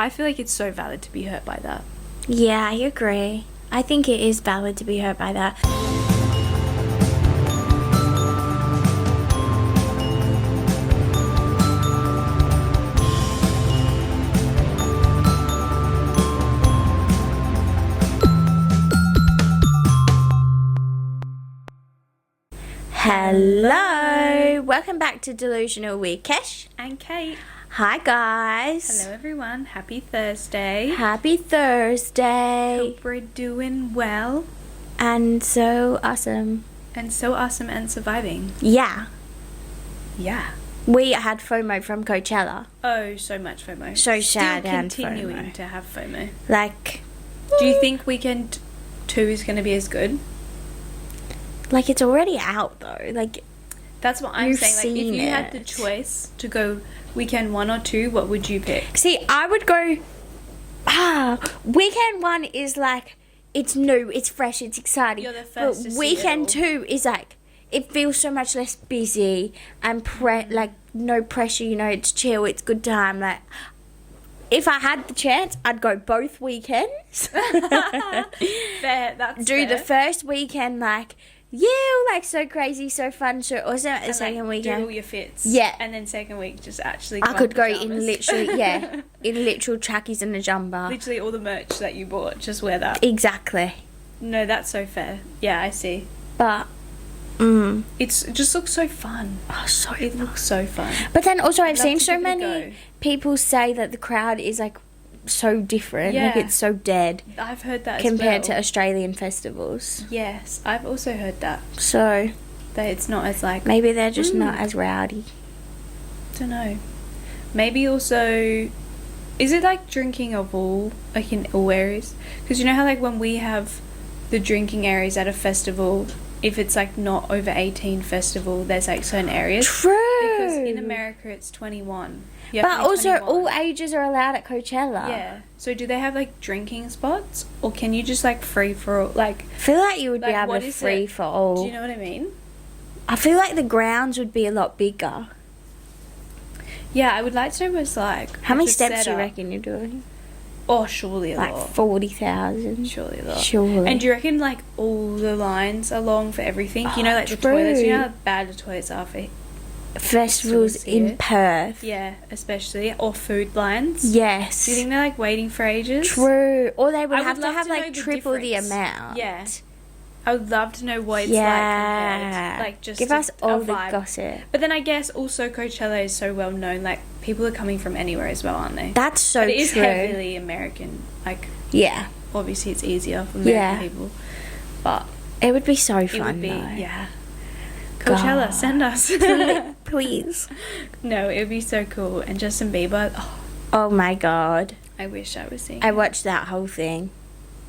I feel like it's so valid to be hurt by that. Yeah, I agree. I think it is valid to be hurt by that. Hello, welcome back to Delusional with Kesh And Kate. Hi guys. Hello everyone. Happy Thursday. Happy Thursday. Hope we're doing well. And so awesome. And so awesome and surviving. Yeah. Yeah. We had FOMO from Coachella. Oh, so much FOMO. So sad and Still continuing FOMO. to have FOMO. Like, do you think weekend 2 is going to be as good? like it's already out though. Like, that's what I'm you've saying. Like, if seen you had the it. choice to go weekend 1 or 2, what would you pick? see, I would go, weekend 1 is like, it's new, it's fresh, it's exciting. You're the first but to see weekend it all. 2 is like, it feels so much less busy and like no pressure, you know, it's chill, it's good time. Like, if I had the chance, I'd go both weekends. Fair, that's Do the fair. first weekend like, yeah, like so crazy, so fun, so awesome. At the And, second like, weekend, do all your fits. Yeah. And then second week, just actually I go could in go in pajamas. literally, yeah, in literal trackies and a jumper. Literally all the merch that you bought, just wear that. Exactly. No, that's so fair. Yeah, I see. But, It just looks so fun. oh, so It fun. looks so fun. But then also I've I'd love seen to so give it a go. many people say that the crowd is like so different, like Yeah. it's so dead I've heard that compared as to well. Australian festivals. Yes, I've also heard that. So That it's not as like, maybe they're just not as rowdy. don't know. Maybe also, is it like drinking of all, like in all areas? Because you know how like when we have the drinking areas at a festival, if it's like not over 18 festival, there's like certain areas. True. Because in America it's 21. You have But to be also 21. all ages are allowed at Coachella. Yeah. So do they have like drinking spots, or can you just like free for all? Like, I feel like you would be Like, able what to is free it? for all. do you know what I mean? I feel like the grounds would be a lot bigger. Yeah, I would like to know what it's like. How many the steps do you setup. reckon you're doing? Oh, surely a Like lot. 40,000. Surely a lot. Surely. And do you reckon like all the lines are long for everything? You know, like the true. toilets. You know how bad the toilets are for. Festivals see in it. Perth. Yeah, especially, or food lines. Yes. Do you think they're like waiting for ages? True. Or they would I have would to love have to know like the triple the difference. amount. Yeah. I would love to know what it's Yeah. like compared. Like just give a- us all a the vibe. gossip. But then I guess also Coachella is so well known. Like people are coming from anywhere as well, aren't they? That's so but it is true. heavily American. Like Yeah. obviously it's easier for American Yeah. people, but It would be so it fun would be though. yeah. Coachella, God. send us. Please. No, it would be so cool. And Justin Bieber. Oh, Oh my god. I wish I was seeing. I him. watched that whole thing.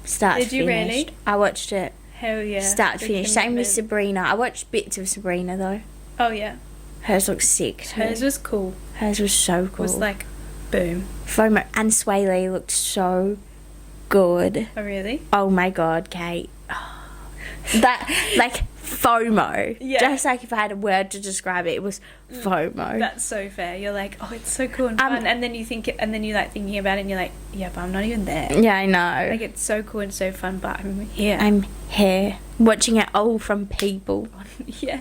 Start Did to you finish. really? I watched it. Hell yeah. Start to The finish. Same with commitment. Sabrina. I watched bits of Sabrina though. Oh yeah. Hers looks sick too. Hers was cool. Hers was so cool. Was like, boom. FOMO and Sway Lee looked so good. Oh really? Oh my god, Kate. That like FOMO. Yeah. Just like if I had a word to describe it, it was FOMO. That's so fair. You're like, oh, it's so cool and fun, and then you think it, and then you like thinking about it, and you're like, yeah, but I'm not even there. Yeah, I know. Like it's so cool and so fun, but I'm here. I'm here watching it all from people. yeah.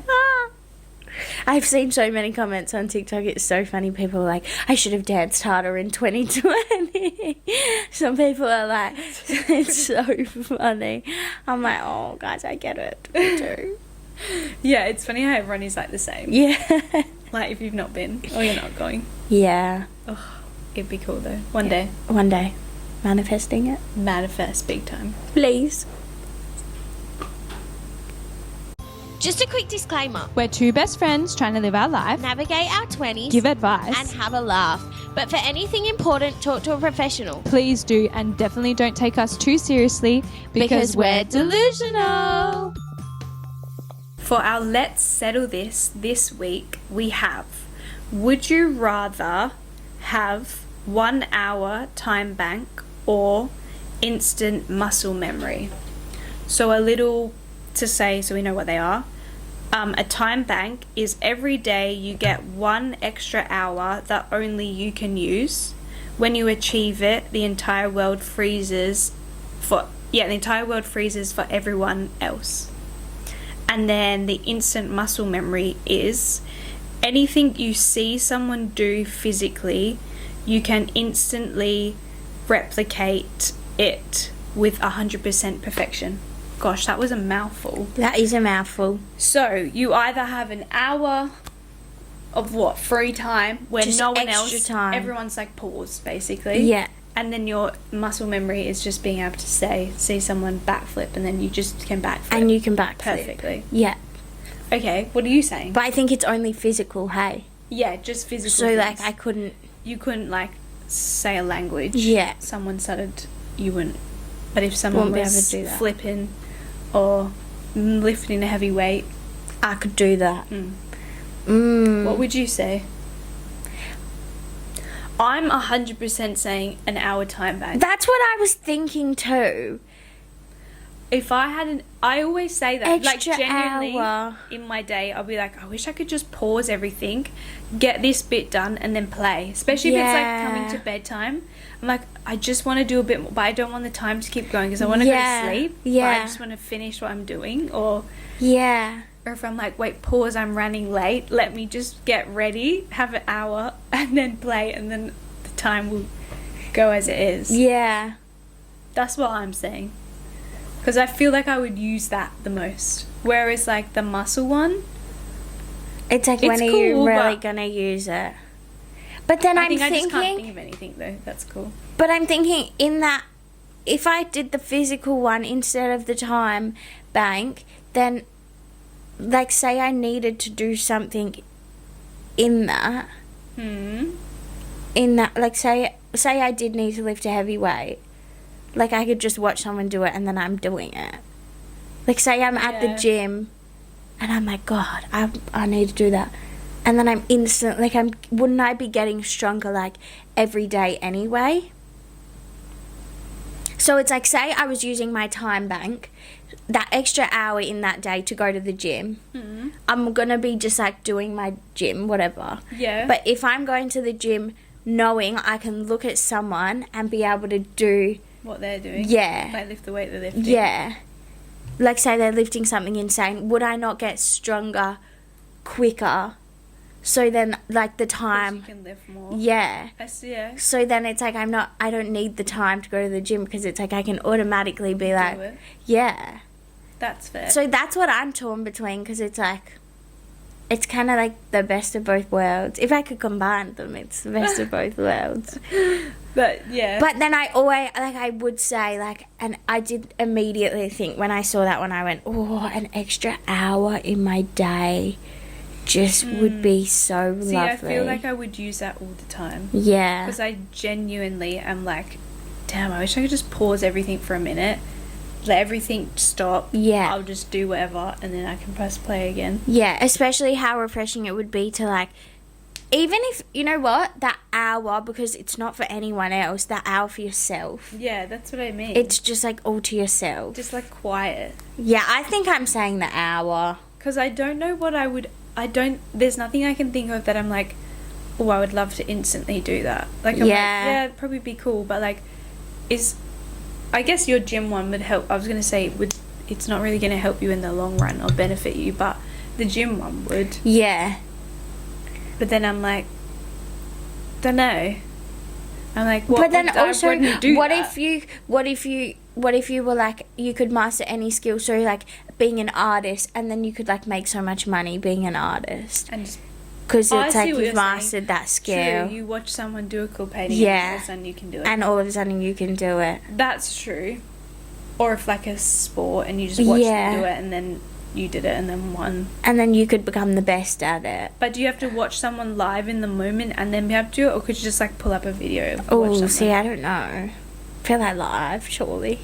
I've seen so many comments on TikTok. It's so funny. People are like, I should have danced harder in 2020. Some people are like, it's so funny. I'm like, oh, guys, I get it. Me too. Yeah, it's funny how everyone is like the same. Yeah. Like if you've not been or you're not going. Yeah. Oh, it'd be cool though. One day. One day. Manifesting it. Manifest big time. Please. Just a quick disclaimer. We're two best friends trying to live our life, Navigate our 20s give advice. and have a laugh. But for anything important, talk to a professional. Please do, and definitely don't take us too seriously because we're delusional. For our Let's Settle this week, we have, would you rather have 1 hour time bank or instant muscle memory? So a little to say so we know what they are. A time bank is every day you get 1 extra hour that only you can use, when you achieve it, the entire world freezes for everyone else. And then the instant muscle memory is anything you see someone do physically, you can instantly replicate it with 100% perfection. Gosh, that was a mouthful. That is a mouthful. So you either have an hour of free time where Just no one extra else, time. everyone's like paused basically. Yeah. And then your muscle memory is just being able to see someone backflip, and then you just can backflip. And you can backflip. Perfectly. Yeah. Okay, what are you saying? But I think it's only physical, hey? Yeah, just physical. So, things. like, You couldn't, like, say a language. Yeah. Someone started, you wouldn't. But if someone Wouldn't be able was to do that. flipping or lifting a heavy weight, I could do that. what would you say? I'm 100% saying an hour time bank. That's what I was thinking too. If I had I always say that, Extra like, genuinely, hour. in my day, I'll be like, I wish I could just pause everything, get this bit done, and then play. Especially if it's like coming to bedtime. I'm like, I just want to do a bit more, but I don't want the time to keep going because I want to go to sleep. Yeah. But I just want to finish what I'm doing, or if I'm like, wait, pause, I'm running late. Let me just get ready, have an hour, and then play, and then the time will go as it is. Yeah. That's what I'm saying. Because I feel like I would use that the most. Whereas, like, the muscle one, It's like, It's when are you cool, really but- going to use it? But then I just can't think of anything, though. That's cool. But I'm thinking in that, if I did the physical one instead of the time bank, then, like, say I needed to do something in that, like, say I did need to lift a heavy weight, like, I could just watch someone do it and then I'm doing it. Like, say I'm at the Yeah. gym and I'm like, God, I need to do that. And then I'm instant, like, wouldn't I be getting stronger, like, every day anyway? So it's like, say I was using my time bank, that extra hour in that day to go to the gym, I'm going to be just, like, doing my gym, whatever. Yeah. But if I'm going to the gym knowing I can look at someone and be able to do, What they're doing. Yeah. Like, lift the weight they're lifting. yeah, like, say they're lifting something insane, would I not get stronger quicker? So then, like, the 'Cause time, you can lift more. yeah. Yeah. So then it's like I don't need the time to go to the gym because it's like I can automatically be like, Do it. yeah. That's fair. So that's what I'm torn between because it's like, it's kind of like the best of both worlds. If I could combine them, it's the best of both worlds. But, yeah. But then I always, like, I would say, like, and I did immediately think when I saw that one, I went, oh, an extra hour in my day just would be so lovely. See, I feel like I would use that all the time. Yeah. Because I genuinely am like, damn, I wish I could just pause everything for a minute, let everything stop. Yeah. I'll just do whatever, and then I can press play again. Yeah, especially how refreshing it would be to, like, even if, you know what, that hour, because it's not for anyone else, that hour for yourself. Yeah, that's what I mean. It's just, like, all to yourself. just like quiet. Yeah, I think I'm saying the hour. Because I don't know what there's nothing I can think of that I'm like, oh, I would love to instantly do that. Like, I'm like, Yeah. yeah, it'd probably be cool, but, like, I guess your gym one would help. I was going to say, it's not really going to help you in the long run or benefit you, but the gym one would. Yeah. But then I'm like, don't know. I'm like, what But then would, also, I wouldn't do what that. if you were like, you could master any skill, so like being an artist, and then you could like make so much money being an artist, And just, because I it's see like what you've you're mastered that skill, true, you watch someone do a cool painting Yeah. and all of a sudden you can do it. and all of a sudden you can do it. That's true. Or if like a sport and you just watch Yeah. them do it and then you did it and then won. And then you could become the best at it. But do you have to watch someone live in the moment and then be able to do it, or could you just like pull up a video and watch Oh, someone? see, I don't know. Feel like live, surely.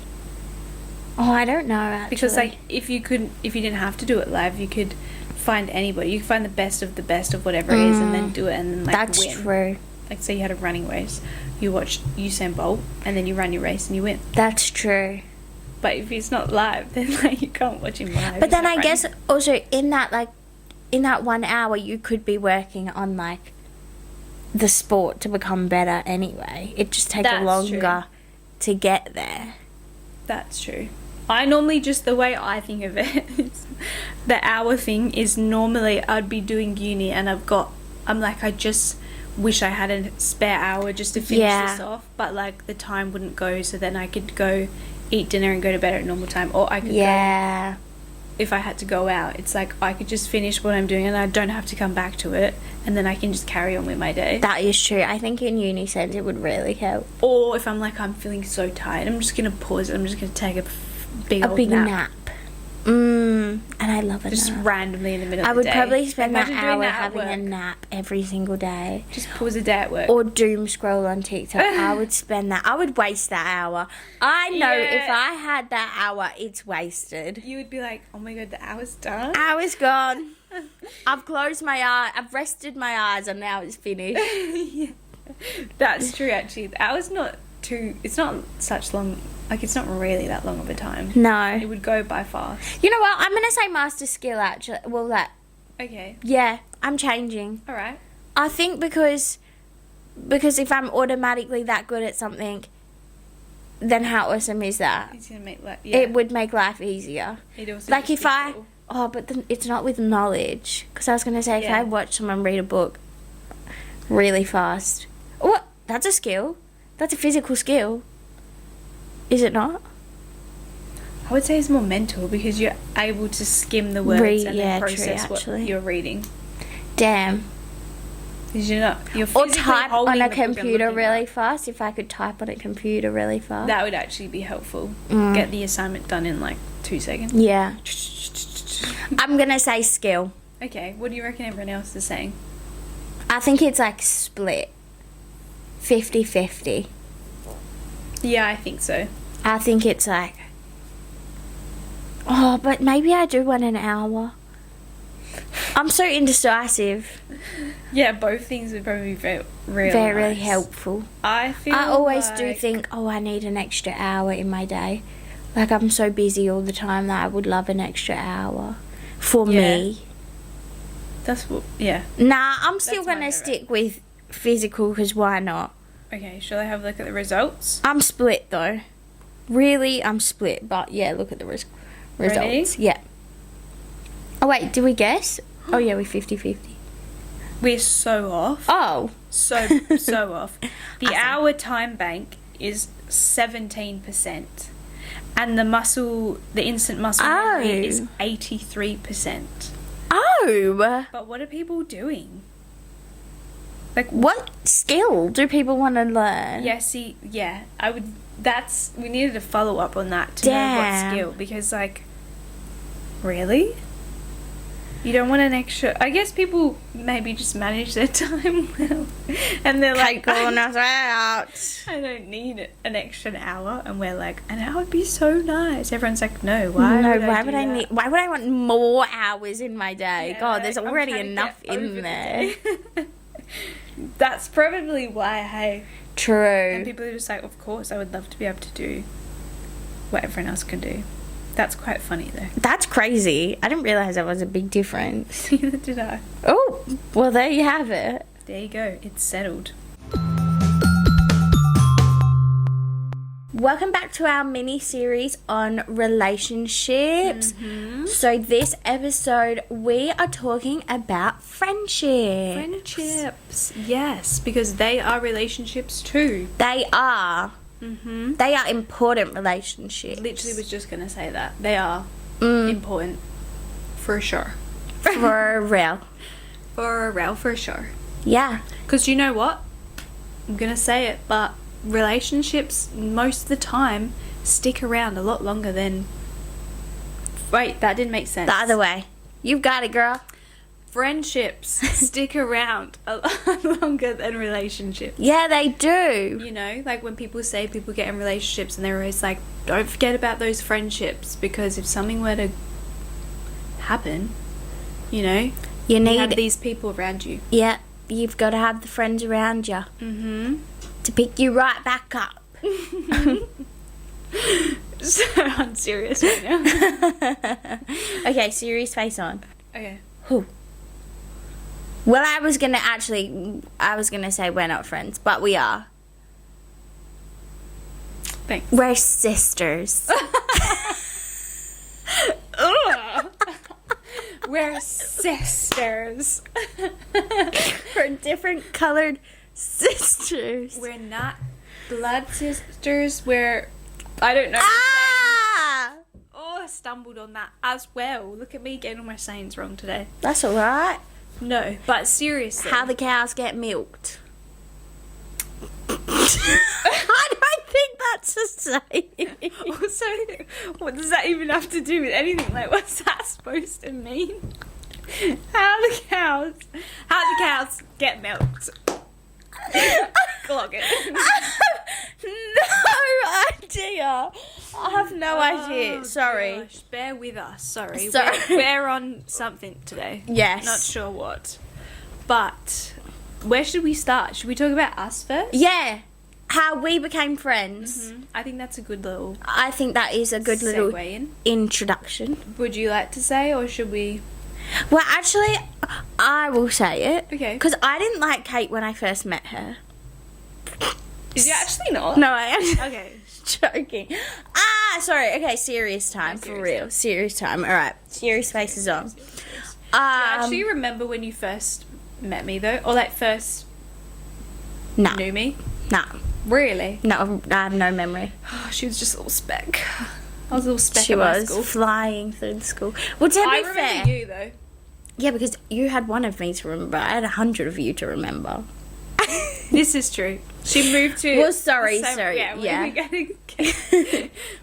Oh, I don't know, actually. Because like if you didn't have to do it live, you could find anybody. You could find the best of whatever it is and then do it and then like that's win. true. Like say you had a running race, you watch Usain Bolt and then you run your race and you win. That's true. But if it's not live, then like you can't watch him live. But He's then not I guess running. also in that 1 hour you could be working on like the sport to become better anyway. It just takes That's longer to get there. That's true. I normally just, the way I think of it, is the hour thing is normally I'd be doing uni and I'm like, I just wish I had a spare hour just to finish this off, but like the time wouldn't go, so then I could go eat dinner and go to bed at normal time, or I could go, if I had to go out, it's like I could just finish what I'm doing and I don't have to come back to it, and then I can just carry on with my day. That is true. I think in uni sense it would really help. Or if I'm like, I'm feeling so tired, I'm just gonna pause it, I'm just gonna take a big nap. And I love it. Just randomly in the middle I of the would day. probably spend that Imagine doing hour that at having a work. nap every single day. Just pause a day at work. Or doom scroll on TikTok. I would spend that. I would waste that hour. I know if I had that hour, it's wasted. You would be like, oh my god, the hour's done. Hour's gone. I've closed my eye. I've rested my eyes, and now it's finished. Yeah. That's true, actually. The hour's not too. It's not such long. Like, it's not really that long of a time. It No. would go by fast. You know what? I'm gonna say master skill. Actually, well, Okay. yeah, I'm changing. All right. I think because if I'm automatically that good at something, then how awesome is that? It's gonna make like It would make life easier. It also Like just if be I, cool. but then it's not with knowledge. Because I was gonna say if Yeah. I watch someone read a book really fast, what? That's a skill. That's a physical skill. Is it not? I would say it's more mental because you're able to skim the words and yeah, then true, process what actually. you're reading. Damn. Because you're Or physically type holding on the a book and computer looking really at fast. If I could type on a computer really it. fast. That would actually be helpful. Mm. Get the assignment done in like 2 seconds. Yeah. I'm gonna say skill. Okay, what do you reckon everyone else is saying? I think it's like split. 50-50. Yeah, I think so. I think it's like, oh, but maybe I do want an hour. I'm so indecisive. Yeah, both things would probably be very Very nice. helpful. I feel I always do like- think, oh, I need an extra hour in my day. Like, I'm so busy all the time that I would love an extra hour for Yeah. me. That's what. Yeah. Nah, I'm still That's my going to favourite. stick with physical because why not? Okay, shall I have a look at the results? I'm split though. Really, I'm split. But yeah, look at the results. Ready? Yeah. Oh, wait, did we guess? Oh, yeah, we're 50-50. We're so off. Oh. So off. The Awesome. hour time bank is 17%, and the instant muscle memory is 83%. Oh. But what are people doing? Like, What skill do people want to learn? we needed a follow up on that to know what Damn. skill, because like, really? You don't want an extra. I guess people maybe just manage their time well, and they're like, calling us out. I don't need an extra hour, and we're like, an hour would be so nice. Everyone's like, no, why? No, would why I would do I that? need? Why would I want more hours in my day? Yeah, God, there's like, I'm already trying to enough get over in the there. day. That's probably why. Hey, and True. people are just like, of course, I would love to be able to do what everyone else can do. That's quite funny though. That's crazy. I didn't realize that was a big difference. Neither did I. Oh, well, there you have it. There you go. It's settled. Welcome back to our mini series on relationships. So, this episode, we are talking about friendship. Friendships, yes, because they are relationships too. They are. Mm-hmm. They are important relationships. Literally was just gonna say that they are Mm, important, for sure. for real. For sure. Yeah. Because you know what? I'm gonna say it, but relationships most of the time stick around a lot longer than. Wait, that didn't make sense. The other way. You've got it, girl. Friendships stick around a lot longer than relationships. Yeah, they do. You know, like when people say people get in relationships and they're always like, don't forget about those friendships, because if something were to happen, you know, You you have need, these people around you. yeah, you've got to have the friends around you Mm-hmm. to pick you right back up. So unserious right now. Okay, serious face on. Okay. Who? Well, I was gonna say we're not friends, but we are. Thanks. We're sisters. We're sisters. We're different colored sisters. We're not blood sisters. We're... I don't know. Ah! Oh, I stumbled on that as well. Look at me getting all my sayings wrong today. That's alright. No, but seriously. How the cows get milked. I don't think that's a saying. Also, what does that even have to do with anything? Like, what's that supposed to mean? How the cows get milked. Clog it. No idea. I have no idea. Sorry. Gosh, bear with us. Sorry. Sorry. We're on something today. Yes. Not sure what. But where should we start? Should we talk about us first? Yeah. How we became friends. I think that's a good little I think that is a good little segue in. introduction. Would you like to say, or should we? Well, actually, I will say it. Okay. Because I didn't like Kate when I first met her. Did you actually not? No, I am Okay. joking. Sorry. Okay, serious time. Okay, For serious real. Serious time. Alright. Serious faces on. Do you actually remember when you first met me though, or like first No. knew me? No. Really? No, I have no memory. Oh, she was just a little speck. I was a little speck She at my was school. flying through the school. Well, to I be remember fair, you though. yeah, because you had one of me to remember. I had 100 of you to remember. This is true. She moved to. Well, sorry. Yeah.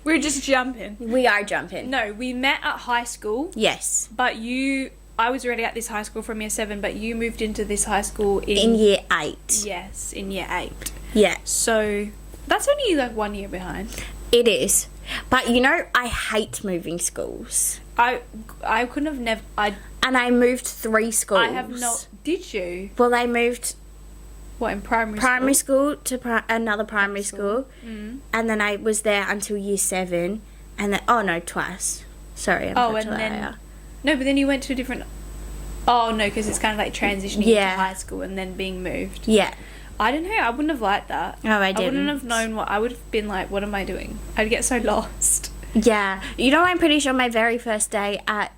We're just jumping. We are jumping. No, we met at high school, Yes. but I was already at this high school from year 7, but you moved into this high school In year 8. Yes, in year 8. Yeah, So that's only like 1 year behind. it is. But you know, I hate moving schools. I couldn't have never. And I moved 3 schools. I have not. Did you? Well, I moved What, in primary primary school? school to another primary school. Mm. And then I was there until year 7. And then, oh no, twice. Sorry, I'm Oh, such a and then liar. no, but then you went to a different. Oh no, because it's kind of like transitioning Yeah. into high school and then being moved. Yeah. I don't know. I wouldn't have liked that. No, I I wouldn't didn't. have known what. I would have been like, what am I doing? I'd get so lost. Yeah. You know, I'm pretty sure my very first day at,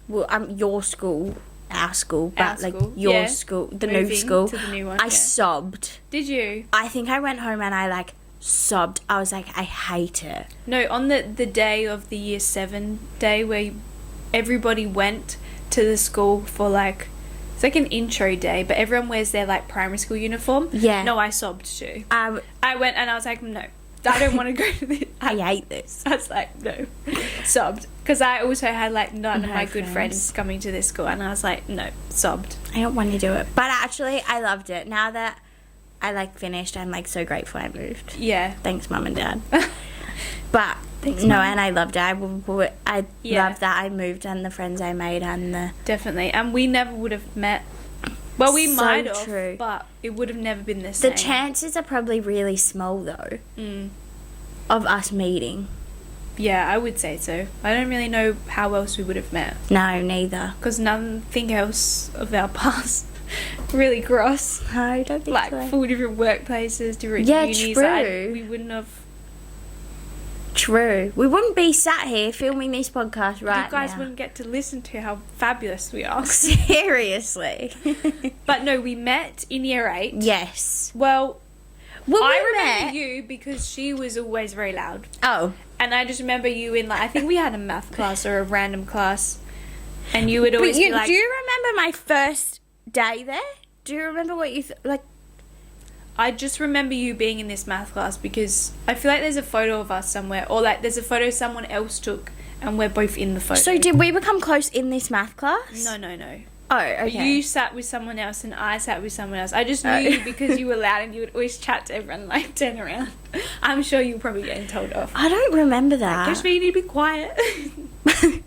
well, your school, our school, but Our like school, your yeah. school, the new Moving school, to the new one, I yeah. sobbed. Did you? I think I went home and I like sobbed. I was like, I hate it. No, on the day of the year 7 day where everybody went to the school for like, it's like an intro day, but everyone wears their like primary school uniform. Yeah. No, I sobbed too. I I went and I was like, no, I don't want to go to this. hate this. I was like, no, sobbed. Because I also had like none of No my good friends. friends coming to this school, and I was like, no, sobbed. I don't want to do it. But actually, I loved it. Now that I like finished, I'm like so grateful I moved. Yeah. Thanks, Mum and Dad. But Thanks, no, Mum. and I loved it. I Yeah. loved that I moved and the friends I made and the. Definitely. And we never would have met. Well, we So might have, true. but it would have never been the same. The chances are probably really small though Mm. of us meeting. Yeah, I would say so. I don't really know how else we would have met. No, neither. Because nothing else of our past really cross. No, I don't think Like, so. 4 different workplaces, different Yeah, unis. true. We wouldn't have. True. We wouldn't be sat here filming this podcast right You guys now. wouldn't get to listen to how fabulous we are. Seriously. But no, we met in year 8. Yes. Well, Well, I we remember met. you because she was always very loud. Oh. And I just remember you in, like, I think we had a math class or a random class. And you would always But be like... do you remember my first day there? Do you remember what you like? I just remember you being in this math class because I feel like there's a photo of us somewhere, or like there's a photo someone else took and we're both in the photo. So did we become close in this math class? No, no, no. Oh, okay. You sat with someone else and I sat with someone else. I just knew you because you were loud and you would always chat to everyone, like, turn around. I'm sure you were probably getting told off. I don't remember that. Just you need to be quiet.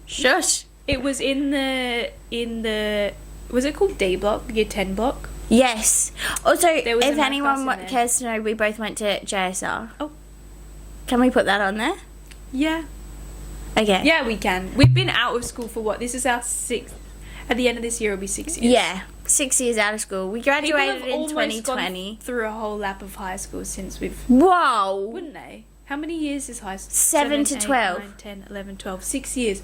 Shush. It was in the was it called D block, year 10 block? Yes. Also, There was a if math anyone class in there. cares to know, we both went to JSR. Oh. Can we put that on there? Yeah. Okay. Yeah, we can. We've been out of school for what? This is our 6th. At the end of this year, it'll be 6 years. Yeah. 6 years out of school. We People have graduated in almost 2020. gone through a whole lap of high school since we've... Whoa. Wouldn't they? How many years is high school? 7 to 12. 9, 10, 11, 12. 6 years.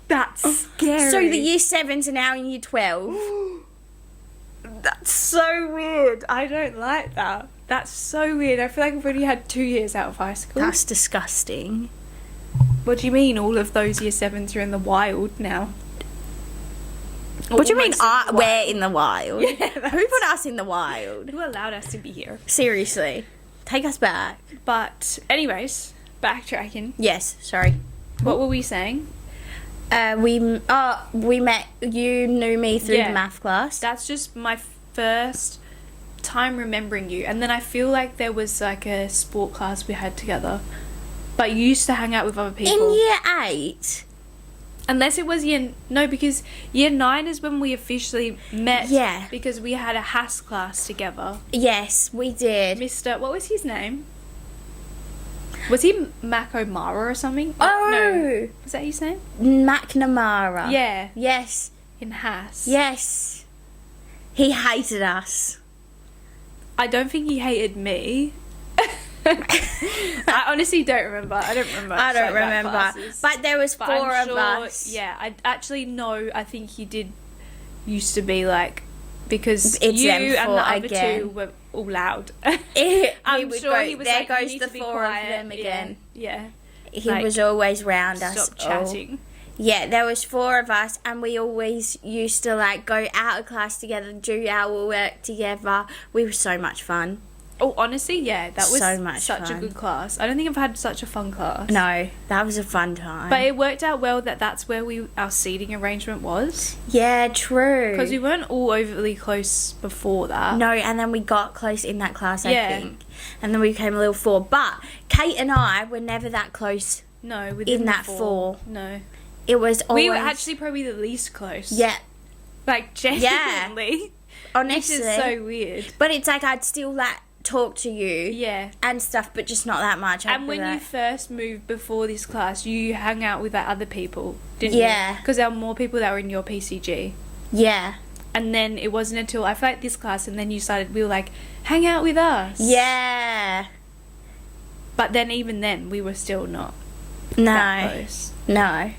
That's scary. So the year 7s are now in year 12. That's so weird. I don't like that. That's so weird. I feel like I've already had 2 years out of high school. That's disgusting. What do you mean all of those year 7s are in the wild now? What do you mean Almost in the we're in the wild? Yeah, Who put us in the wild? Who allowed us to be here? Seriously. Take us back. But anyways, backtracking. Yes, sorry. What were we saying? We met, you knew me through Yeah. the math class. That's just my first time remembering you. And then I feel like there was like a sport class we had together. But you used to hang out with other people. In year 8? Unless it was because year 9 is when we officially met. Yeah. Because we had a Haas class together. Yes, we did. Mr. What was his name? Was he Mac O'Mara or something? Oh! No. Was that his name? McNamara. Yeah. Yes. In Haas. Yes. He hated us. I don't think he hated me. I honestly don't remember. I don't remember. I don't like, that remember. classes. But there was But 4 I'm of sure, us. Yeah, I actually know. I think he did used to be like because It's you them and the 4 other again. 2 were all loud. He I'm would sure go, he was there like, "You goes need the to be 4 quiet." of them again. Yeah. He Like, was always round us. Stop all. chatting. Yeah, there was 4 of us, and we always used to like go out of class together, do our work together. We were so much fun. Oh, honestly, yeah, that was So much such a fun. good class. I don't think I've had such a fun class. No, that was a fun time. But it worked out well that that's where our seating arrangement was. yeah, true. Because we weren't all overly close before that. No, and then we got close in that class, I Yeah. think. And then we became a little 4. But Kate and I were never that close. No, within In the that 4. No. It was always... We were actually probably the least close. Yeah, Like, genuinely. honestly. Which is so weird. But it's like I'd still like talk to you Yeah. and stuff, but just not that much. And when you first moved before this class, you hung out with like, other people, didn't you? Yeah. Because there were more people that were in your PCG. Yeah. And then it wasn't until I feel like this class, and then we were like, hang out with us. Yeah. But then even then, we were still not that No. close. No.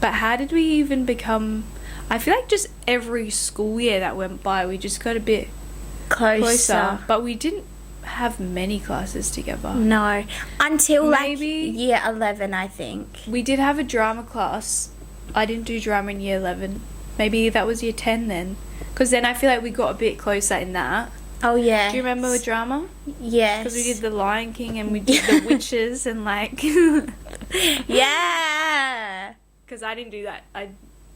But how did we even become... I feel like just every school year that went by, we just got a bit closer. But we didn't have many classes together. No. Until Maybe- like year 11, I think. We did have a drama class. I didn't do drama in year 11. Maybe that was year 10 then. Because then I feel like we got a bit closer in that. Oh, yeah. Do you remember the drama? Yes. Because we did the Lion King and we did the witches and like... Yeah. Because I didn't do that.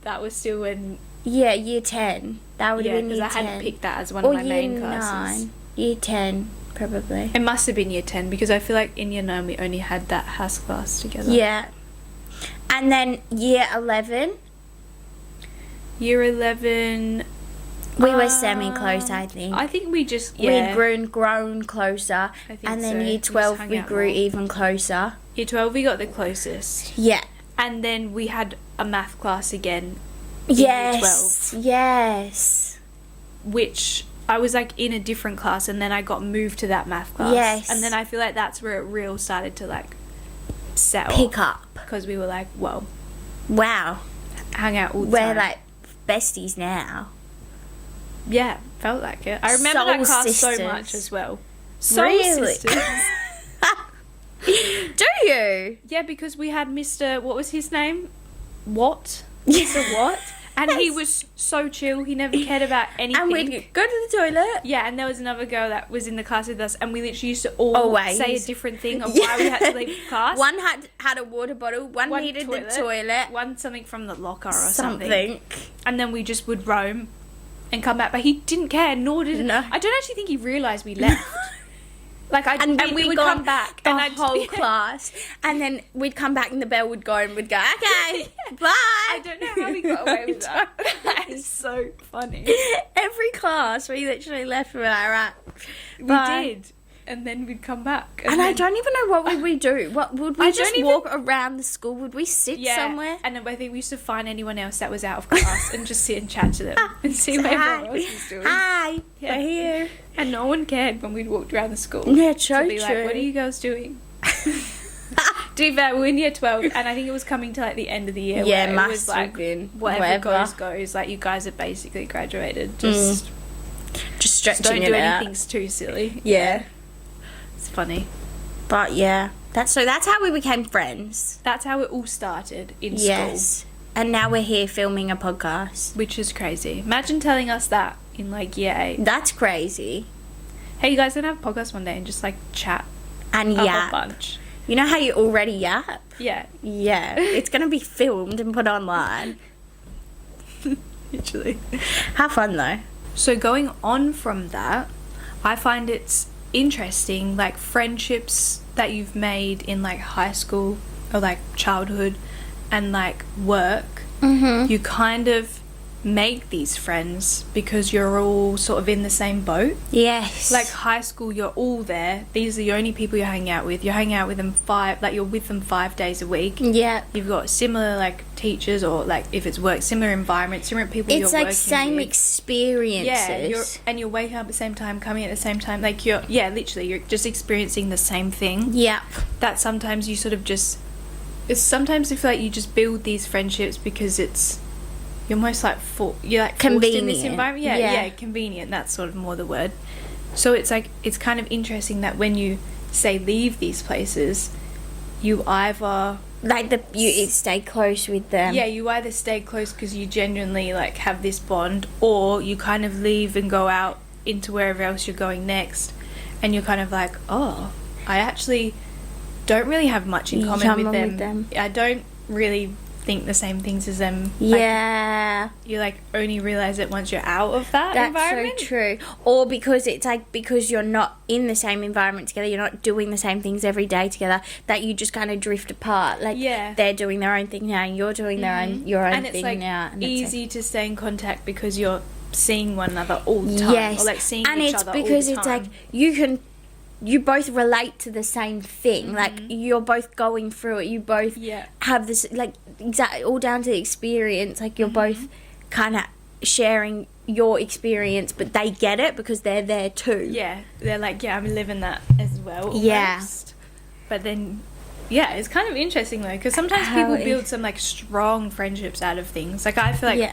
That was still when... Yeah, year 10. That would have been because year I 10. hadn't picked that as one or of my year main classes. 9. Year 10, probably. It must have been year 10 because I feel like in year 9 we only had that house class together. Yeah. And then year 11, Year 11... we were semi-close, I think. I think we just... Yeah. We'd grown closer. I think And then so. We year just 12, hung we out grew more. even closer. Year 12 we got the closest. Yeah. And then we had a math class again. in year Yes. Yes. Which I was like in a different class and then I got moved to that math class. Yes. And then I feel like that's where it real started to like settle. Pick up. Because we were like, whoa, Wow. hang out all the We're time. like besties now. Yeah, felt like it. I remember Soul that class sisters. so much as well. Soul Really? sisters. Do you? Yeah, because we had Mr. What was his name? What? Mr. What? And he was so chill. He never cared about anything. And we'd go to the toilet. Yeah, and there was another girl that was in the class with us, and we literally used to all Always. say a different thing of why we had to leave class. One had a water bottle, one needed the toilet. One something from the locker or Something. something. And then we just would roam and come back. But he didn't care, nor did... No. I don't actually think he realised we left. And we we'd would be come gone back. the And I'd whole yeah. class. And then we'd come back and the bell would go and we'd go, okay, bye. I don't know how we got away with that. That is so funny. Every class, we literally left. We were like, right. We bye. did. and then we'd come back. And I then- don't even know what would we do. What would we I just don't even- walk around the school? Would we sit Yeah, somewhere? and I think we used to find anyone else that was out of class and just sit and chat to them and see what everyone else was doing. Hi, Yeah. we're here. And no one cared when we'd walked around the school. Yeah, To so be true. like, what are you girls doing? To be fair, we're in year 12, and I think it was coming to like the end of the year. Yeah, where must it was have like been. whatever Whatever. goes. Like you guys have basically graduated. Just Just stretching don't it do out. anything too silly. Yeah. It's funny. But yeah, that's how we became friends. That's how it all started in school, Yes. And now we're here filming a podcast. which is crazy. Imagine telling us that in like year 8. That's crazy. Hey, you guys gonna have a podcast one day and just like chat And a whole yap. bunch. You know how you already yap? Yeah, Yeah. It's going to be filmed and put online. literally. Have fun though. So going on from that, I find it's interesting, like friendships that you've made in like high school or like childhood and like work. Mm-hmm. You kind of make these friends because you're all sort of in the same boat. Yes. Like high school, you're all there. These are the only people you're hanging out with. You're hanging out with them you're with them 5 days a week. yeah. You've got similar like teachers, or like if it's work, similar environments, similar people It's you're like working same with. experiences. You're waking up at the same time, coming at the same time. Like literally you're just experiencing the same thing. Yep. That sometimes you sort of just sometimes I feel like you just build these friendships because you're almost like you're like forced in this Convenient. environment. Yeah, convenient. That's sort of more the word. So it's like it's kind of interesting that when you say leave these places, you either Like you stay close with them. you either stay close because you genuinely like have this bond, or you kind of leave and go out into wherever else you're going next, and you're kind of like, oh, I actually don't really have much in common with them. I don't really think the same things as them. Yeah. You like only realize it once you're out of that That's environment. so true. Or because it's like because you're not in the same environment together, you're not doing the same things every day together, that you just kind of drift apart. Like Yeah. they're doing their own thing now, and you're doing your own And it's thing like now. And easy to stay in contact because you're seeing one another all the time. Yes. Or like seeing and each it's other because all the it's time. like you both relate to the same thing. Like you're both going through it. You both Yeah. have this like exactly all down to the experience. Like you're both kind of sharing your experience, but they get it because they're there too. Yeah, they're like, yeah, I'm living that as well. Yeah. Almost. But then, yeah, it's kind of interesting though, because sometimes How people it- build some like strong friendships out of things. Like I feel like, Yeah.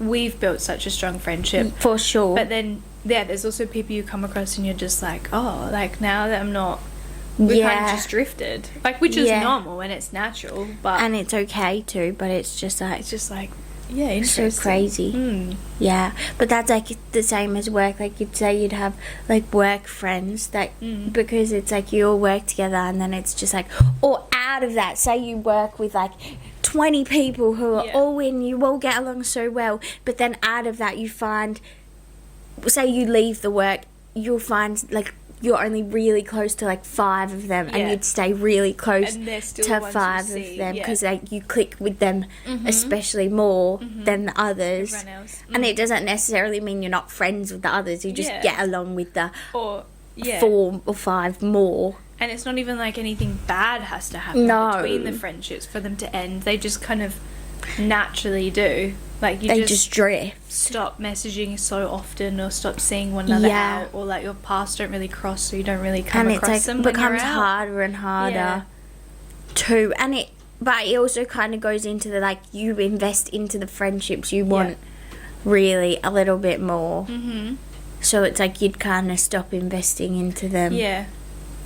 we've built such a strong friendship. For sure. But then, yeah, there's also people you come across and you're just like, oh, like now that I'm not, we kind of Yeah. just drifted. Like, which is Yeah. normal and it's natural, but and it's okay too, but it's just like it's just like, yeah, so interesting. crazy. Mm. Yeah, but that's like the same as work. Like you'd say you'd have like work friends that because it's like you all work together, and then it's just like, or out of that, say you work with like 20 people who are Yeah. all in, you all get along so well, but then out of that you find, say you leave the work, you'll find like you're only really close to like 5 of them, Yeah. and you'd stay really close And they're still to the ones you 5 see, of them yeah. because like you click with them especially more than the others. Everyone else. And it doesn't necessarily mean you're not friends with the others. You just Yeah. get along with the Or, yeah. 4 or 5 more. And it's not even like anything bad has to happen No. between the friendships for them to end. They just kind of naturally do. Like you They just just drift. stop messaging so often, or stop seeing one another Yeah. out, or like your paths don't really cross, so you don't really come And it's across like them. when you're becomes out. harder and harder Yeah. too. And but it also kind of goes into the like you invest into the friendships you want really a little bit more. Mhm. So it's like you'd kind of stop investing into them. Yeah.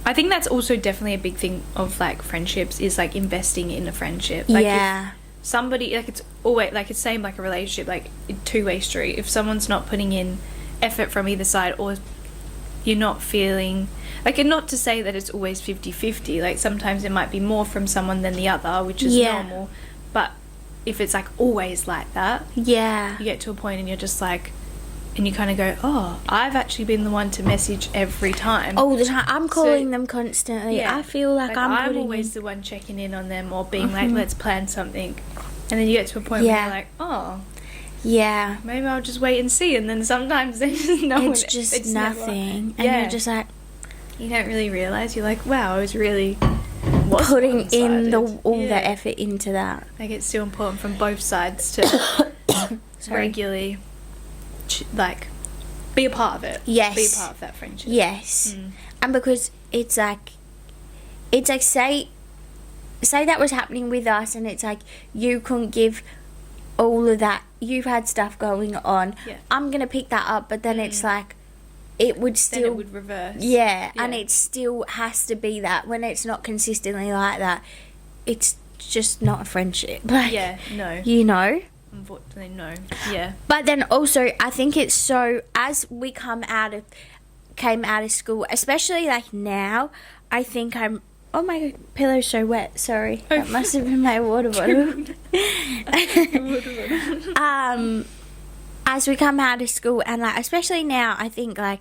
I think that's also definitely a big thing of like friendships, is like investing in a friendship. Like yeah. if somebody, like it's always like it's same like a relationship, like a two-way street. If someone's not putting in effort from either side, or you're not feeling like, and not to say that it's always 50-50, like sometimes it might be more from someone than the other, which is Yeah. normal. But if it's like always like that, Yeah. you get to a point and you're just like, and you kind of go, oh, I've actually been the one to message every time. All the time. I'm calling them constantly. Yeah. I feel like I'm putting always in- the one checking in on them, or being like, let's plan something. And then you get to a point where Yeah. you're like, oh, Yeah. maybe I'll just wait and see. And then sometimes there's just no It's just never- nothing. And Yeah. you're just like, you don't really realise. You're like, wow, I was really putting in one-sided. the effort into that. Like, it's still important from both sides to Sorry. regularly, be a part of it. Yes. Be a part of that friendship. Yes. Mm. And because it's like say that was happening with us, and it's like you couldn't give all of that. You've had stuff going on. Yeah. I'm gonna pick that up, but then it's like it would still. Then it would reverse. Yeah, and it still has to be that. When it's not consistently like that, it's just not a friendship. Like, Yeah, no. you know. Unfortunately, no. Yeah. But then also, I think it's so, as we came out of school, especially like now, I think oh my pillow's so wet, sorry. That must have been my water bottle. As we come out of school, and like, especially now, I think like,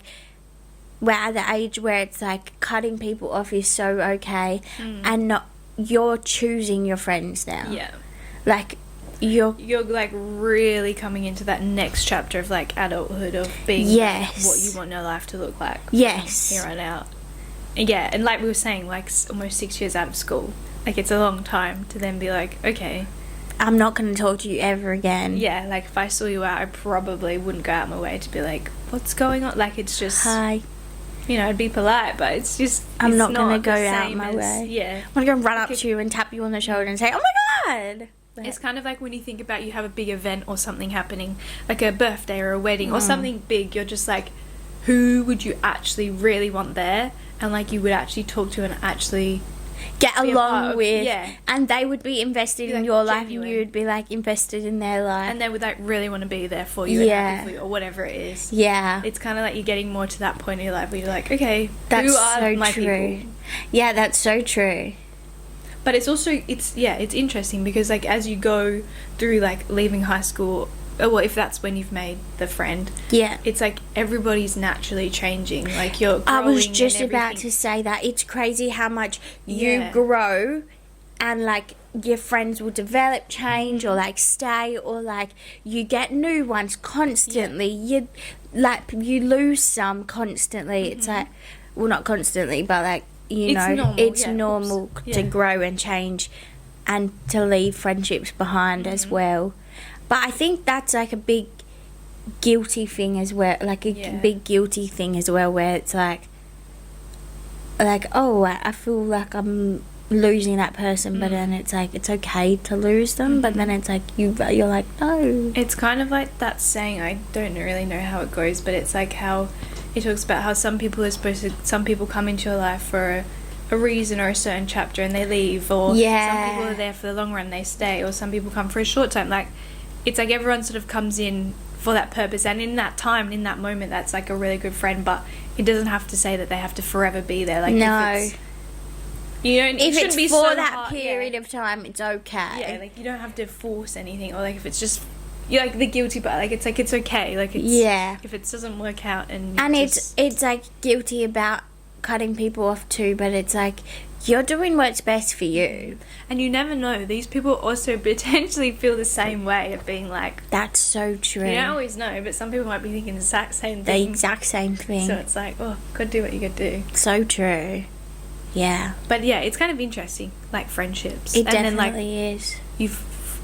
we're at the age where it's like cutting people off is so okay, and not, you're choosing your friends now. Yeah. Like, you're like really coming into that next chapter of like adulthood, of being Yes. what you want your life to look like from Yes. here on out. And yeah, and like we were saying, like almost 6 years out of school, like it's a long time to then be like, okay, I'm not going to talk to you ever again. yeah, like if I saw you out, I probably wouldn't go out my way to be like, what's going on? Like, it's just, Hi. you know, I'd be polite, but it's just, I'm it's not going to go the out same my as- way. Yeah. I'm going to run up to you and tap you on the shoulder and say, oh my God. It's kind of like when you think about, you have a big event or something happening, like a birthday or a wedding or something big, you're just like, who would you actually really want there? And like you would actually talk to and actually get be a part along of- with. yeah. And they would be invested Be, in like, your life, genuine. and you'd be like invested in their life. and they would like really want to be there for you Yeah. and happy for you or whatever it is. Yeah. It's kind of like you're getting more to that point in your life where you're like, okay, That's who are so my true. people? Yeah, that's so true. But it's also, it's interesting because like as you go through like leaving high school, well, if that's when you've made the friend, Yeah. it's like everybody's naturally changing. Like you're growing. I was just and about everything. to say that. It's crazy how much you Yeah. grow, and like your friends will develop, change, or like stay, or like you get new ones constantly. You lose some constantly. It's like, well, not constantly, but like, you It's know, normal, it's yeah, of normal course. to Yeah. grow and change, and to leave friendships behind as well. But I think that's like a big guilty thing as well, like a Yeah. big guilty thing as well, where it's like oh, I feel like I'm losing that person, but then it's like it's okay to lose them, but then it's like you're like, no. It's kind of like that saying, I don't really know how it goes, but it's like how it talks about how some people come into your life for a reason or a certain chapter and they leave, or Yeah. some people are there for the long run, they stay, or some people come for a short time. Like, it's like everyone sort of comes in for that purpose, and in that time, in that moment, that's like a really good friend, but it doesn't have to say that they have to forever be there. Like, No. if it's, you know, it If shouldn't it's be for so that hard, period yeah. of time, it's okay. Yeah, like you don't have to force anything, or like if it's just, you like the guilty part, like it's okay, like it's, Yeah. if it doesn't work out and And just, it's like guilty about cutting people off too, but it's like you're doing what's best for you. and you never know, these people also potentially feel the same way of being like, That's so true. you don't always know, but some people might be thinking the exact same The thing. exact same thing. So it's like, oh, gotta do what you gotta do. So true. Yeah. But yeah, it's kind of interesting, like friendships. It and then like definitely is.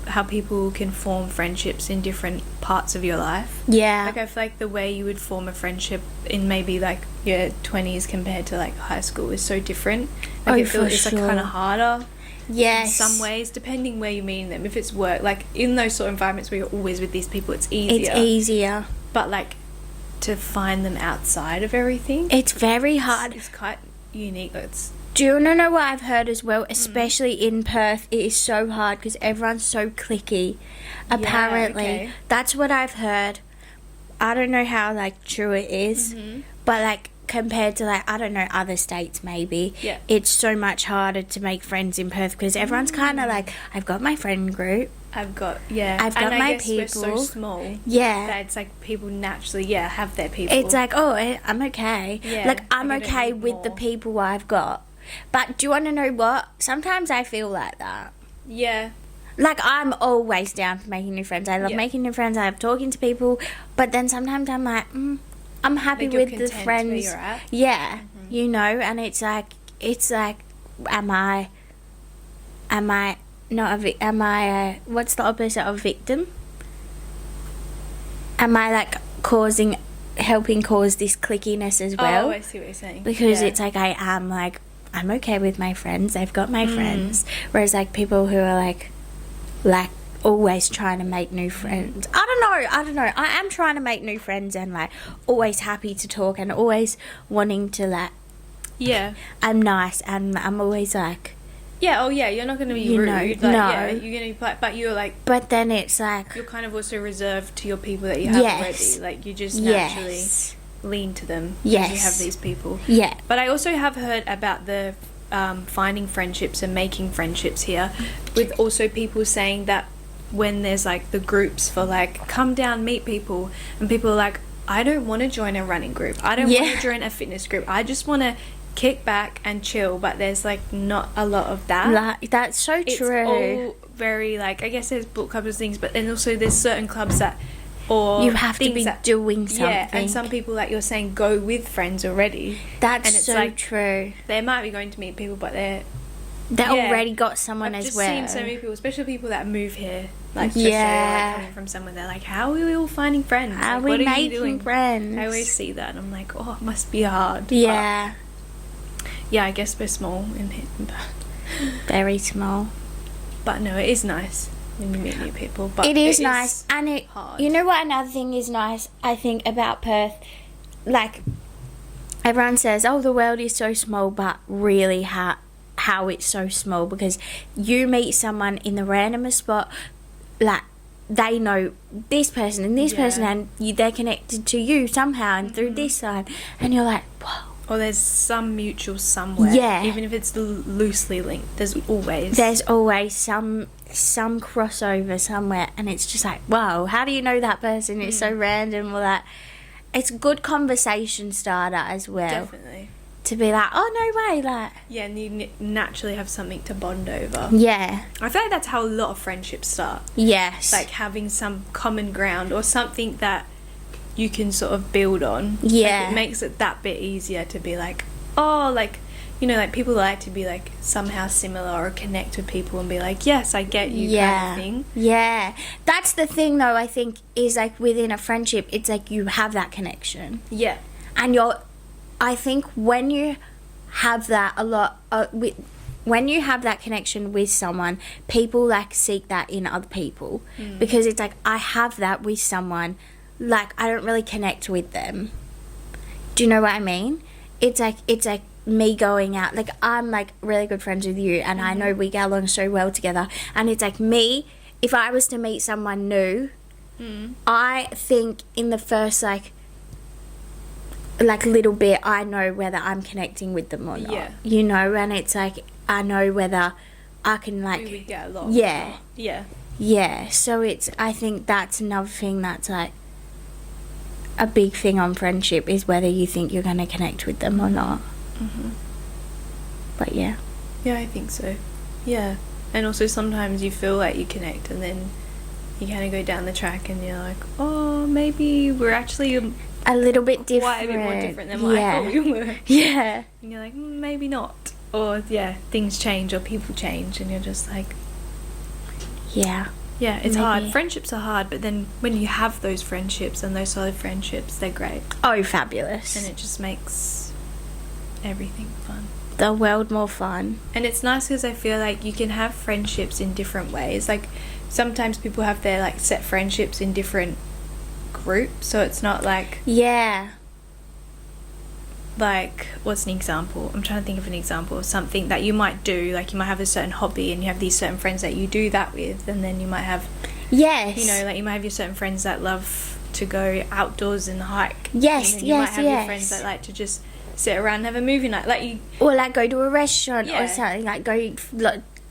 how people can form friendships in different parts of your life. Yeah. Like I feel like the way you would form a friendship in maybe like your 20s compared to like high school is so different. Like Oh, I feel for it's like sure. kind of harder Yes. in some ways, depending where you're meeting them. If it's work, like in those sort of environments where you're always with these people, it's easier. It's easier. But like to find them outside of everything, It's very hard. it's quite unique. It's Do you want to know what I've heard as well? Especially in Perth, it is so hard because everyone's so cliquey. Apparently, okay. that's what I've heard. I don't know how like true it is, but like compared to like I don't know other states maybe, Yeah. it's so much harder to make friends in Perth because everyone's kind of like I've got my friend group. I've got I've got and I my guess we're so people. small. Yeah. That it's like people naturally have their people. It's like, oh, I'm okay. Yeah, Like, I'm like I don't okay need with the more. people I've got. But do you want to know what? Sometimes I feel like that. yeah. Like, I'm always down for making new friends. I love Yeah. making new friends. I love talking to people. But then sometimes I'm like, I'm happy Like you're with the content friends. where you're at. Yeah. you know, and it's like, am I not what's the opposite of victim? Am I like helping cause this clickiness as well? Oh, I see what you're saying. Because it's like, I'm okay with my friends, they've got my friends, whereas like people who are like always trying to make new friends. I don't know. I am trying to make new friends and like always happy to talk and always wanting to like, yeah, I'm nice and I'm always like, yeah, oh yeah, you're not going to be you rude. know, Like, no. yeah, you're going to be polite, but you're like, but then it's like, you're kind of also reserved to your people that you have Yes. already. Like, you just naturally yes, lean to them because you Yes. have these people. yeah, But I also have heard about the finding friendships and making friendships here, with also people saying that when there's like the groups for like, come down, meet people, and people are like, I don't want to join a running group. I don't want Yeah. to join a fitness group. I just want to kick back and chill. But there's like not a lot of that. like, that's so It's true. all very like, I guess there's book clubs and things, but then also there's certain clubs that, or You have to things be that, doing something. yeah, and some people, like you're saying, go with friends already. That's and it's so like, true. they might be going to meet people, but They yeah. already got someone I've as just well. seen so many people, especially people that move here, like to Yeah. Australia, like coming from somewhere. They're like, "How are we all finding friends? How Like, we what are you making doing?" friends? I always see that, and I'm like, "Oh, it must be hard." But, Yeah, yeah. I guess we're small in here, very small. but no, it is nice when you meet new people. But It is nice, and hard. you know what? Another thing is nice, I think, about Perth. Like, everyone says, "Oh, the world is so small," but really, how it's so small, because you meet someone in the randomest spot, like they know this person and this Yeah. person, and they're connected to you somehow and through this side, and you're like, "Whoa." Or there's some mutual somewhere. Yeah. Even if it's loosely linked, there's always. There's always some crossover somewhere, and it's just like, wow, how do you know that person? It's so random. Or that, it's a good conversation starter as well. Definitely. To be like, oh, no way, like, Yeah, and you naturally have something to bond over. yeah, I feel like that's how a lot of friendships start. yes, Like having some common ground or something that you can sort of build on. Yeah. Like, it makes it that bit easier to be like, oh, like, you know, like people like to be like somehow similar or connect with people and be like, yes, I get you, kind of thing. Yeah, that's the thing though, I think, is like within a friendship, it's like you have that connection, Yeah. and I think when you have that a lot when you have that connection with someone, people like seek that in other people, because it's like, I have that with someone, like I don't really connect with them. Do you know what I mean? It's like me going out, like I'm like really good friends with you, and I know we get along so well together, and it's like me, if I was to meet someone new, I think in the first like little bit, I know whether I'm connecting with them or not. Yeah. You know, and it's like, I know whether I can like, We get along. yeah, Yeah. yeah. So I think that's another thing that's like a big thing on friendship, is whether you think you're going to connect with them or not. But yeah. Yeah, I think so. Yeah. And also sometimes you feel like you connect and then you kind of go down the track and you're like, oh, maybe we're actually A little bit different. quite a bit more different than what I thought we were. Yeah. And you're like, maybe not. Or, yeah, things change or people change and you're just like, Yeah. yeah, it's Maybe. hard. Friendships are hard, but then when you have those friendships and those solid friendships, they're great. Oh, fabulous. And it just makes everything fun. The world more fun. And it's nice because I feel like you can have friendships in different ways. Like, sometimes people have their, like, set friendships in different groups. So it's not like, Yeah. what's an example? I'm trying to think of an example of something that you might do. Like, you might have a certain hobby and you have these certain friends that you do that with. And then you might have, Yes. you know, like, you might have your certain friends that love to go outdoors and hike. Yes, And then you might yes, have your yes. friends that like to just sit around and have a movie night. Like, you, Or like go to a restaurant Yeah. or something. Like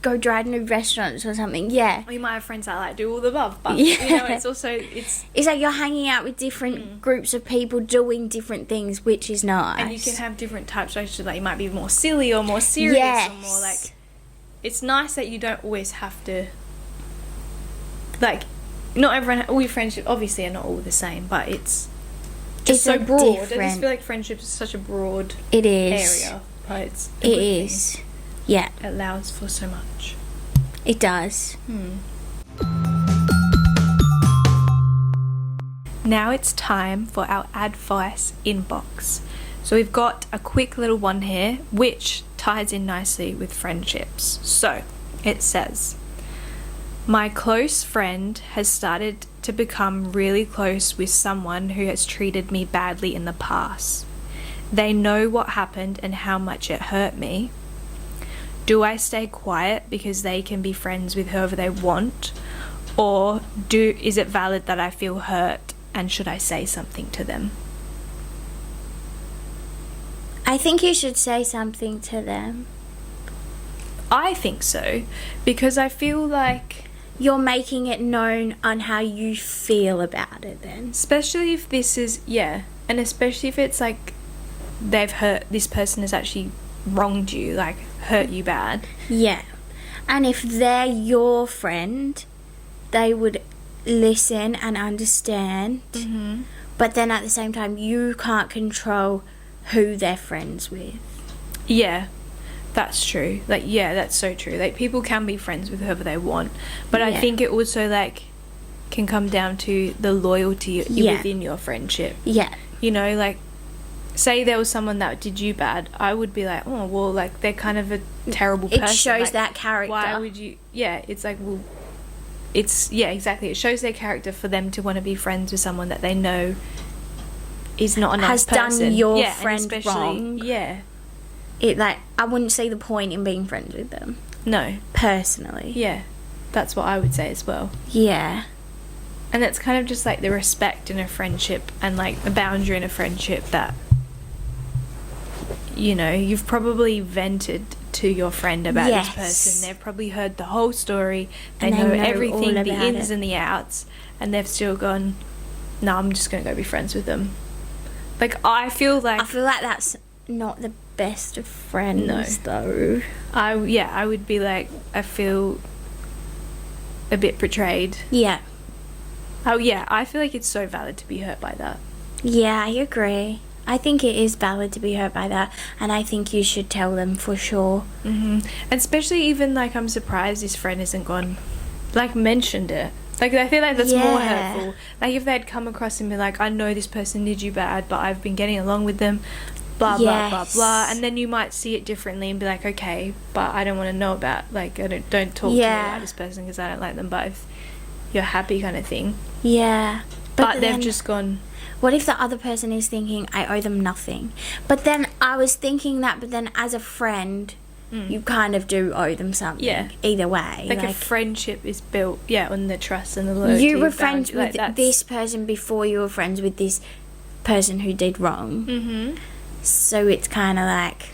go try new restaurants or something. Yeah. or you might have friends that like do all the above. But, Yeah. you know, it's also, it's, It's like you're hanging out with different groups of people doing different things, which is nice. and you can have different types of relationships. Like, you might be more silly or more serious Yes. or more like, it's nice that you don't always have to, like, not everyone, all your friendships obviously are not all the same, but it's just It's so broad. I different. just feel like friendship is such a broad It is. area, but it's a It good thing. is. Yeah, It allows for so much. it does. Now it's time for our advice inbox. So we've got a quick little one here, which ties in nicely with friendships. So it says, my close friend has started to become really close with someone who has treated me badly in the past. They know what happened and how much it hurt me. Do I stay quiet because they can be friends with whoever they want? Or is it valid that I feel hurt, and should I say something to them? I think you should say something to them. I think so, because I feel like, You're making it known on how you feel about it then. especially if this is, and especially if it's like this person has actually wronged you, like hurt you bad. Yeah. And if they're your friend, they would listen and understand. Mm-hmm. But then at the same time, you can't control who they're friends with. Yeah, that's true. Like, yeah, that's so true. Like, people can be friends with whoever they want, but I Yeah. think it also, like, can come down to the loyalty within your friendship. Yeah. You know, like, say there was someone that did you bad, I would be like, oh, well, like, they're kind of a terrible person. It shows like, that character. Why would you... Yeah, it's like, well... exactly. It shows their character for them to want to be friends with someone that they know is not a nice Has person. done your and friend especially- wrong. Yeah. I wouldn't see the point in being friends with them, No. personally. Yeah. That's what I would say as well. Yeah. And that's kind of just like the respect in a friendship and like the boundary in a friendship that, you know, you've probably vented to your friend about Yes. this person. They've probably heard the whole story. They And they know know everything, all the about ins it. and the outs, and they've still gone, no, I'm just going to go be friends with them. Like, I feel like that's not the best of friends, though. I would be like, I feel a bit betrayed. Yeah. Oh yeah, I feel like it's so valid to be hurt by that. Yeah, I agree. I think it is valid to be hurt by that, and I think you should tell them for sure. And especially even like, I'm surprised this friend hasn't gone, like, mentioned it. Like, I feel like that's more Yeah. hurtful. Like, if they'd come across and be like, I know this person did you bad, but I've been getting along with them, blah, blah, blah, Yes. blah. And then you might see it differently and be like, okay, but I don't want to know about, like, don't talk to me Yeah. about this person because I don't like them, but if you're happy kind of thing. Yeah. But then, they've just gone, what if the other person is thinking, I owe them nothing? But then I was thinking that, but then as a friend, you kind of do owe them something. Yeah. Either way. like a friendship is built, on the trust and the loyalty. you were friends boundary, with like, that's- this person before you were friends with this person who did wrong. Mhm. So it's kind of like...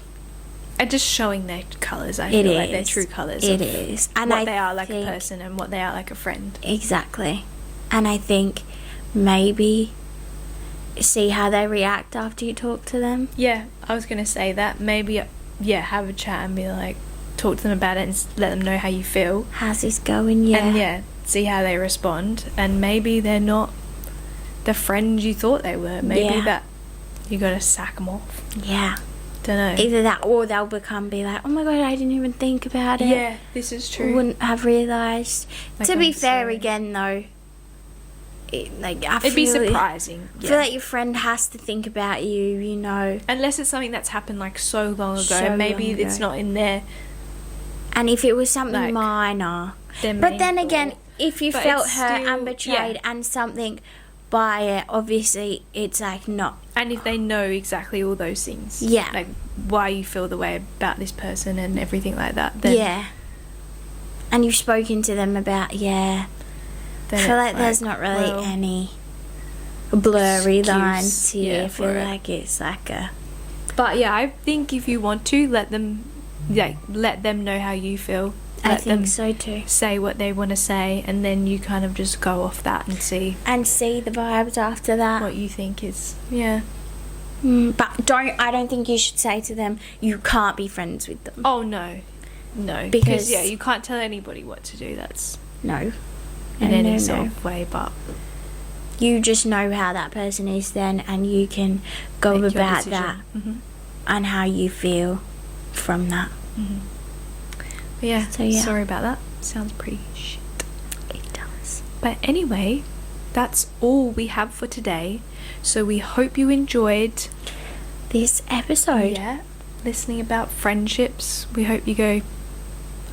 And just showing their colours, I It feel like their is. true colours. It of is. And what I they are like a think- person and what they are like a friend. Exactly. And I think maybe see how they react after you talk to them. Yeah, I was going to say that. Maybe, have a chat and be like, talk to them about it and let them know how you feel. How's this going? Yeah. And see how they respond. And maybe they're not the friends you thought they were. Maybe Yeah. that you got to sack them off. Yeah. Don't know. Either that or they'll be like, oh my god, I didn't even think about it. Yeah, this is true. Wouldn't have realised. Like, To be I'm fair, sorry. again though, I It'd be feel- surprising. I feel like your friend has to think about you, you know. Unless it's something that's happened like so long ago. So Maybe long it's ago. not in there. And if it was something Like, minor. their But main then thought. again, if you But felt it's hurt still- and betrayed and something by it, obviously it's like not. And if they know exactly all those things, Yeah. like why you feel the way about this person and everything like that, then, Yeah. And you've spoken to them about, I then feel it's like there's not really well, any blurry excuse, lines here. I feel for it. like it's like a... But yeah, I think if you want to, let them know how you feel. I Let them think so too. say what they want to say, and then you kind of just go off that and see And see the vibes after that. what you think is, But I don't think you should say to them, you can't be friends with them. Oh no, Because- because you can't tell anybody what to do. That's No. in No, any no, sort no. of way, but you just know how that person is then, and you can go Make your about decision. that Mhm. and how you feel from that. But yeah, So, yeah. sorry about that. Sounds pretty shit. It does. But anyway, that's all we have for today. So we hope you enjoyed This episode. listening about friendships. We hope you go,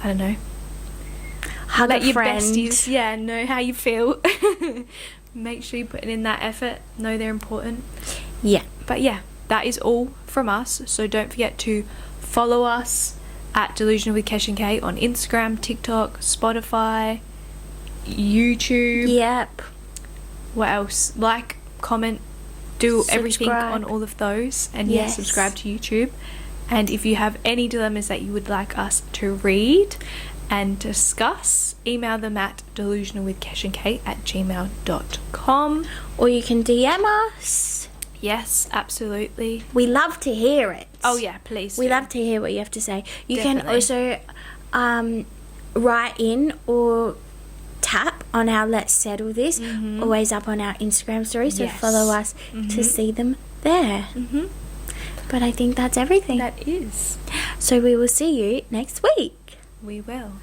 I don't know, Hug let a your friend. besties know how you feel. Make sure you put in that effort. Know they're important. Yeah. But yeah, that is all from us. So don't forget to follow us at Delusional with Kesh and Kate on Instagram, TikTok, Spotify, YouTube. Yep. What else? Like, comment, do everything Subscribe. on all of those. And Yes. subscribe to YouTube. And if you have any dilemmas that you would like us to read and discuss, email them at delusionalwithkeshandkate@gmail.com. Or you can DM us. Yes, absolutely. We love to hear it. Oh yeah, please. We do. love to hear what you have to say. You can Definitely. also write in or tap on our Let's Settle This, always up on our Instagram story, so Yes. follow us to see them there. But I think that's everything. That is. So we will see you next week. We will.